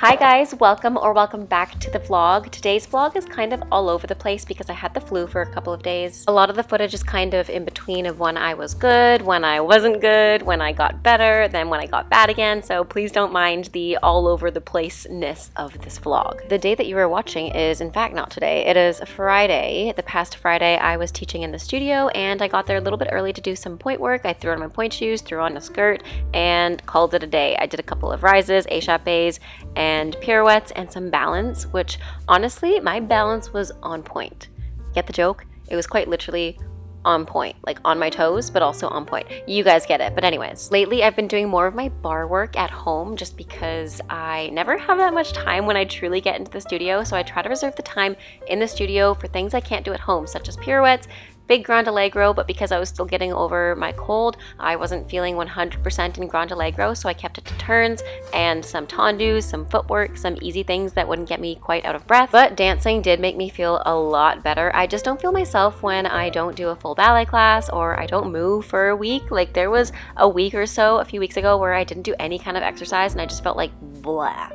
Hi guys, welcome back to the vlog. Today's vlog is kind of all over the place because I had the flu for a couple of days. A lot of the footage is kind of in between of when I was good, when I wasn't good, when I got better, then when I got bad again, so please don't mind the all over the place-ness of this vlog. The day that you are watching is in fact not today. It is Friday. The past Friday I was teaching in the studio and I got there a little bit early to do some point work. I threw on my point shoes, threw on a skirt, and called it a day. I did a couple of rises, échappés, and pirouettes and some balance, which honestly my balance was on point. Get the joke? It was quite literally on point, like on my toes, but also on point. You guys get it. But anyways, lately I've been doing more of my bar work at home just because I never have that much time when I truly get into the studio, so I try to reserve the time in the studio for things I can't do at home, such as pirouettes, big Grand Allegro, but because I was still getting over my cold, I wasn't feeling 100% in Grand Allegro, so I kept it to turns and some tendus, some footwork, some easy things that wouldn't get me quite out of breath. But dancing did make me feel a lot better. I just don't feel myself when I don't do a full ballet class or I don't move for a week. Like there was a week or so a few weeks ago where I didn't do any kind of exercise and I just felt like blah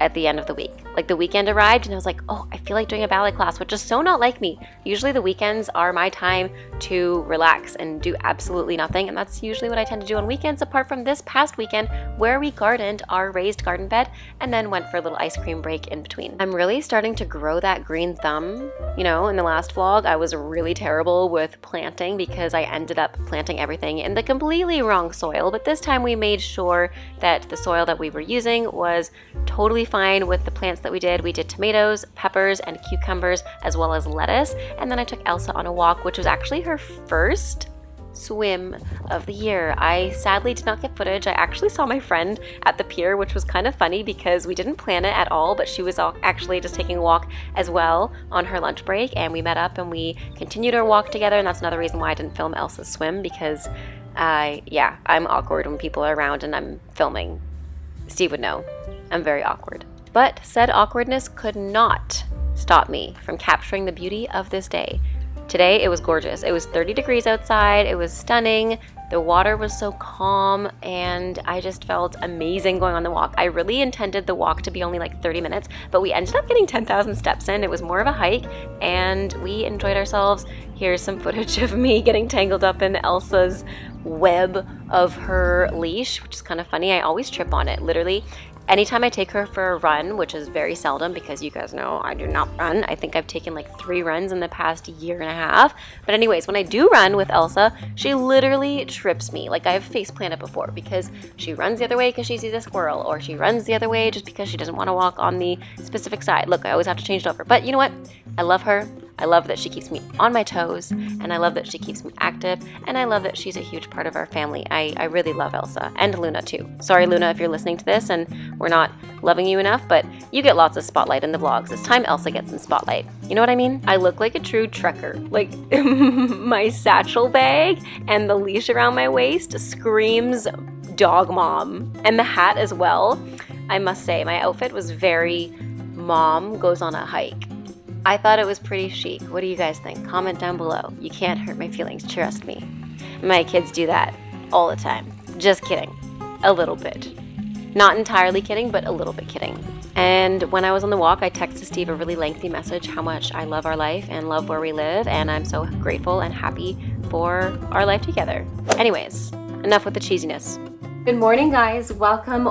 at the end of the week. Like the weekend arrived and I was like, oh, I feel like doing a ballet class, which is so not like me. Usually the weekends are my time to relax and do absolutely nothing, and that's usually what I tend to do on weekends, apart from this past weekend where we gardened our raised garden bed and then went for a little ice cream break in between. I'm really starting to grow that green thumb. You know, in the last vlog I was really terrible with planting because I ended up planting everything in the completely wrong soil, but this time we made sure that the soil that we were using was totally fine with the plants that we did. We did tomatoes, peppers, and cucumbers, as well as lettuce. And then I took Elsa on a walk, which was actually her first swim of the year. I sadly did not get footage. I actually saw my friend at the pier, which was kind of funny because we didn't plan it at all, but she was actually just taking a walk as well on her lunch break, and we met up and we continued our walk together, and that's another reason why I didn't film Elsa's swim because I'm awkward when people are around and I'm filming. Steve would know. I'm very awkward. But said awkwardness could not stop me from capturing the beauty of this day. Today it was gorgeous. It was 30 degrees outside. It was stunning. The water was so calm and I just felt amazing going on the walk. I really intended the walk to be only like 30 minutes, but we ended up getting 10,000 steps in. It was more of a hike and we enjoyed ourselves. Here's some footage of me getting tangled up in Elsa's web of her leash, which is kind of funny. I always trip on it, literally. Anytime I take her for a run, which is very seldom because you guys know I do not run. I think I've taken like 3 runs in the past year and a half. But anyways, when I do run with Elsa, she literally trips me. Like I've face planted before because she runs the other way because she sees a squirrel, or she runs the other way just because she doesn't want to walk on the specific side. Look, I always have to change it over. But you know what? I love her. I love that she keeps me on my toes, and I love that she keeps me active, and I love that she's a huge part of our family. I really love Elsa, and Luna too. Sorry Luna if you're listening to this and we're not loving you enough, but you get lots of spotlight in the vlogs. It's time Elsa gets some spotlight. You know what I mean? I look like a true trekker. Like my satchel bag and the leash around my waist screams dog mom, and the hat as well. I must say my outfit was very mom goes on a hike. I thought it was pretty chic. What do you guys think? Comment down below. You can't hurt my feelings, trust me. My kids do that all the time. Just kidding. A little bit. Not entirely kidding, but a little bit kidding. And when I was on the walk, I texted Steve a really lengthy message how much I love our life and love where we live, and I'm so grateful and happy for our life together. Anyways, enough with the cheesiness. Good morning guys, welcome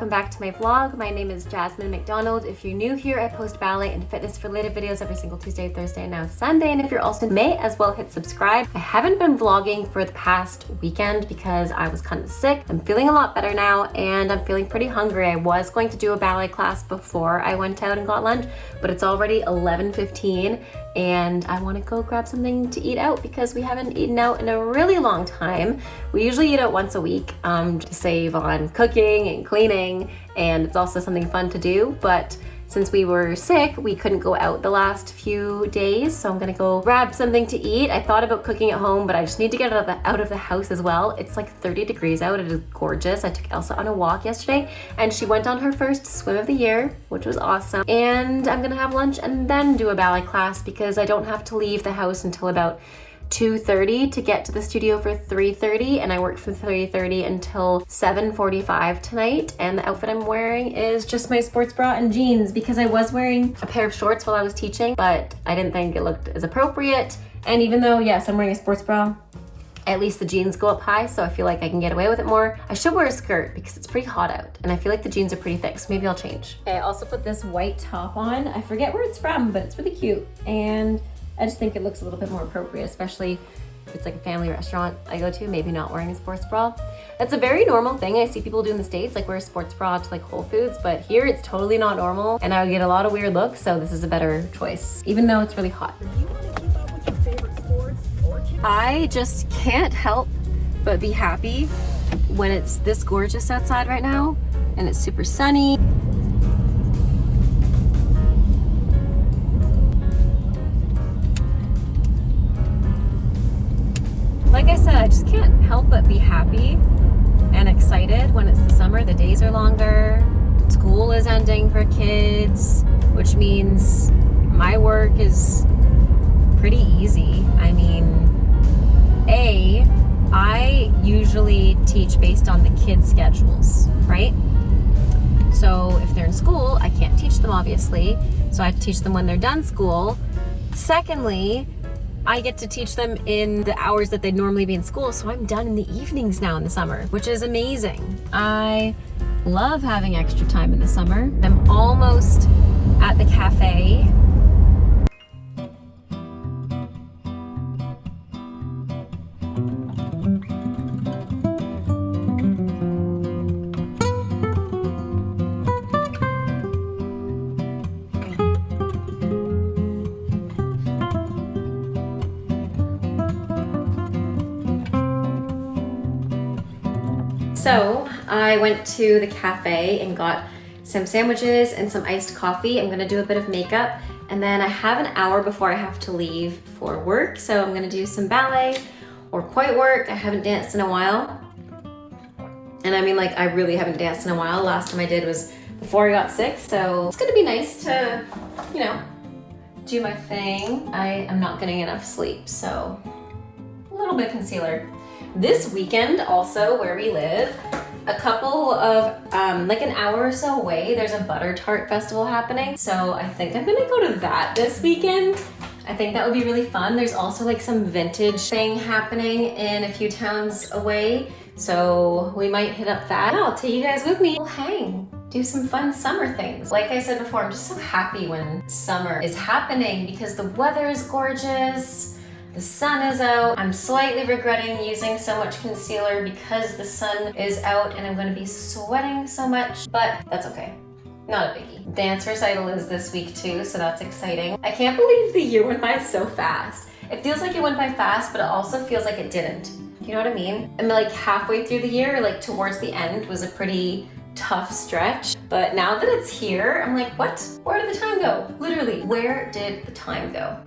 back to my vlog. My name is Jasmine McDonald. If you're new here, I post ballet and fitness related videos every single Tuesday, Thursday, and now Sunday. And if you're also new, may as well hit subscribe. I haven't been vlogging for the past weekend because I was kind of sick. I'm feeling a lot better now and I'm feeling pretty hungry. I was going to do a ballet class before I went out and got lunch, but it's already 11:15 and I want to go grab something to eat out because we haven't eaten out in a really long time. We usually eat out once a week to save on cooking and cleaning, and it's also something fun to do, but since we were sick, we couldn't go out the last few days, so I'm gonna go grab something to eat. I thought about cooking at home, but I just need to get out of the house as well. It's like 30 degrees out, it is gorgeous. I took Elsa on a walk yesterday, and she went on her first swim of the year, which was awesome. And I'm gonna have lunch and then do a ballet class because I don't have to leave the house until about 2:30 to get to the studio for 3:30, and I work from 3:30 until 7:45 tonight. And the outfit I'm wearing is just my sports bra and jeans because I was wearing a pair of shorts while I was teaching, but I didn't think it looked as appropriate. And even though, yes, I'm wearing a sports bra, at least the jeans go up high, so I feel like I can get away with it more. I should wear a skirt because it's pretty hot out, and I feel like the jeans are pretty thick, so maybe I'll change. Okay, I also put this white top on. I forget where it's from, but it's really cute, and I just think it looks a little bit more appropriate, especially if it's like a family restaurant I go to, maybe not wearing a sports bra. That's a very normal thing I see people do in the States, like wear a sports bra to like Whole Foods, but here it's totally not normal, and I would get a lot of weird looks, so this is a better choice, even though it's really hot. I just can't help but be happy when it's this gorgeous outside right now and it's super sunny. Like I said, I just can't help but be happy and excited when it's the summer. The days are longer, school is ending for kids, which means my work is pretty easy. I mean, I usually teach based on the kids' schedules, right? So if they're in school, I can't teach them obviously, so I have to teach them when they're done school. Secondly, I get to teach them in the hours that they'd normally be in school, so I'm done in the evenings now in the summer, which is amazing. I love having extra time in the summer. I'm almost at the cafe. So I went to the cafe and got some sandwiches and some iced coffee. I'm gonna do a bit of makeup, and then I have an hour before I have to leave for work. So I'm gonna do some ballet or pointe work. I haven't danced in a while. And I mean, like, I really haven't danced in a while. Last time I did was before I got sick. So it's gonna be nice to, you know, do my thing. I am not getting enough sleep, so a little bit of concealer. This weekend, also where we live, a couple of, like an hour or so away, there's a butter tart festival happening. So I think I'm gonna go to that this weekend. I think that would be really fun. There's also like some vintage thing happening in a few towns away. So we might hit up that. I'll take you guys with me. We'll hang, do some fun summer things. Like I said before, I'm just so happy when summer is happening because the weather is gorgeous. The sun is out. I'm slightly regretting using so much concealer because the sun is out and I'm gonna be sweating so much, but that's okay. Not a biggie. Dance recital is this week too, so that's exciting. I can't believe the year went by so fast. It feels like it went by fast, but it also feels like it didn't. You know what I mean? I mean, like halfway through the year, like towards the end was a pretty tough stretch, but now that it's here, I'm like, what? Where did the time go? Literally, where did the time go?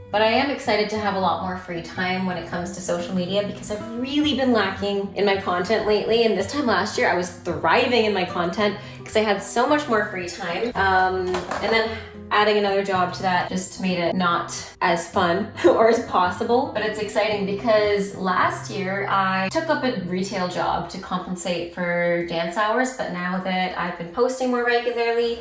But I am excited to have a lot more free time when it comes to social media because I've really been lacking in my content lately. And this time last year, I was thriving in my content because I had so much more free time. And then adding another job to that just made it not as fun or as possible. But it's exciting because last year I took up a retail job to compensate for dance hours. But now that I've been posting more regularly,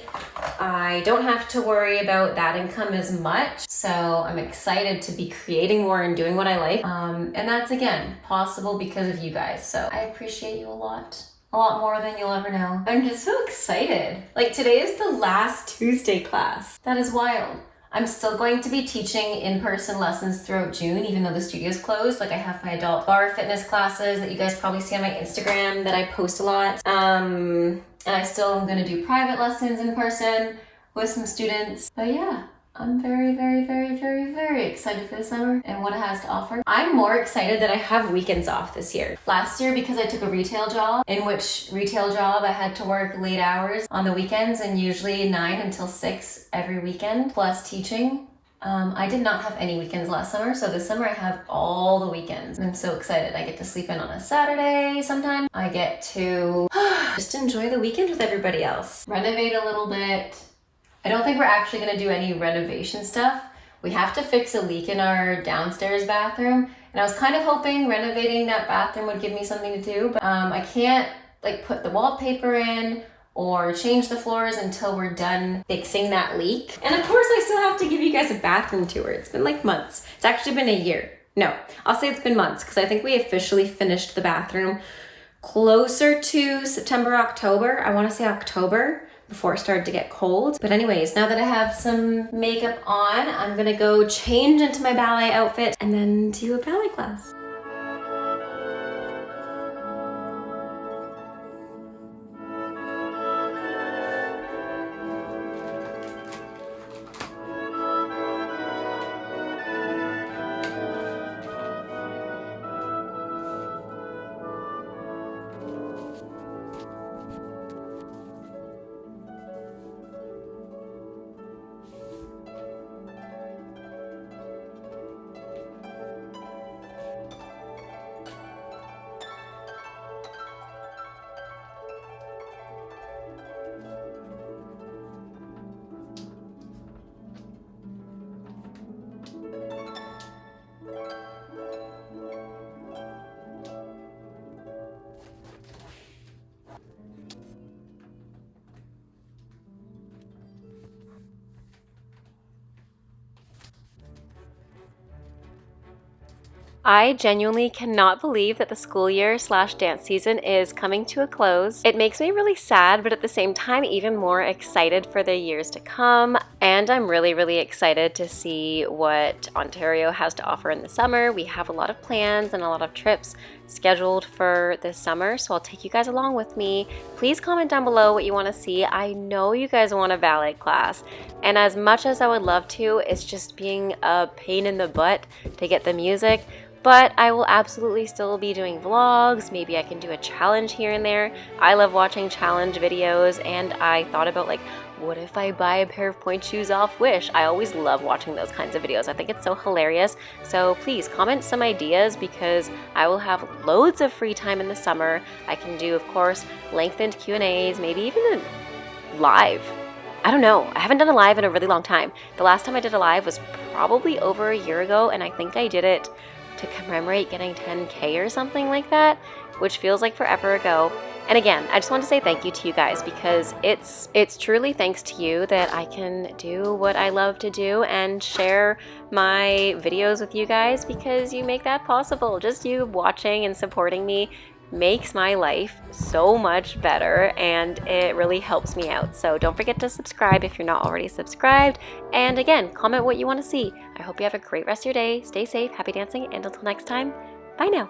I don't have to worry about that income as much. So I'm excited to be creating more and doing what I like. And that's, again, possible because of you guys. So I appreciate you a lot more than you'll ever know. I'm just so excited. Like, today is the last Tuesday class. That is wild. I'm still going to be teaching in-person lessons throughout June, even though the studio's closed. Like, I have my adult bar fitness classes that you guys probably see on my Instagram that I post a lot. And I still am gonna do private lessons in person with some students. But yeah, I'm very, very, very, very, very excited for the summer and what it has to offer. I'm more excited that I have weekends off this year. Last year, because I took a retail job, in which retail job I had to work late hours on the weekends and usually 9 until 6 every weekend, plus teaching. I did not have any weekends last summer, so this summer I have all the weekends. I'm so excited. I get to sleep in on a Saturday sometime. I get to just enjoy the weekend with everybody else. Renovate a little bit. I don't think we're actually gonna do any renovation stuff, We have to fix a leak in our downstairs bathroom, and I was kind of hoping renovating that bathroom would give me something to do, but I can't like put the wallpaper in or change the floors until we're done fixing that leak. And of course I still have to give you guys a bathroom tour. It's been like months. It's actually been a year. No, I'll say it's been months because I think we officially finished the bathroom closer to September, October. I want to say October before it started to get cold. But anyways, now that I have some makeup on, I'm gonna go change into my ballet outfit and then do a ballet class. I genuinely cannot believe that the school year / dance season is coming to a close. It makes me really sad, but at the same time even more excited for the years to come. And I'm really excited to see what Ontario has to offer in the summer. We have a lot of plans and a lot of trips scheduled for this summer, so I'll take you guys along with me. Please comment down below what you want to see. I know you guys want a ballet class, and as much as I would love to, it's just being a pain in the butt to get the music. But I will absolutely still be doing vlogs. Maybe I can do a challenge here and there. I love watching challenge videos, and I thought about like, what if I buy a pair of pointe shoes off Wish? I always love watching those kinds of videos. I think it's so hilarious. So please comment some ideas because I will have loads of free time in the summer. I can do, of course, lengthened Q&As, maybe even a live. I don't know. I haven't done a live in a really long time. The last time I did a live was probably over a year ago, and I think I did it to commemorate getting 10K or something like that, which feels like forever ago. And again, I just want to say thank you to you guys because it's truly thanks to you that I can do what I love to do and share my videos with you guys, because you make that possible. Just you watching and supporting me makes my life so much better, and it really helps me out. So don't forget to subscribe if you're not already subscribed, and again, comment what you want to see. I hope you have a great rest of your day. Stay safe, happy dancing, and until next time, bye now.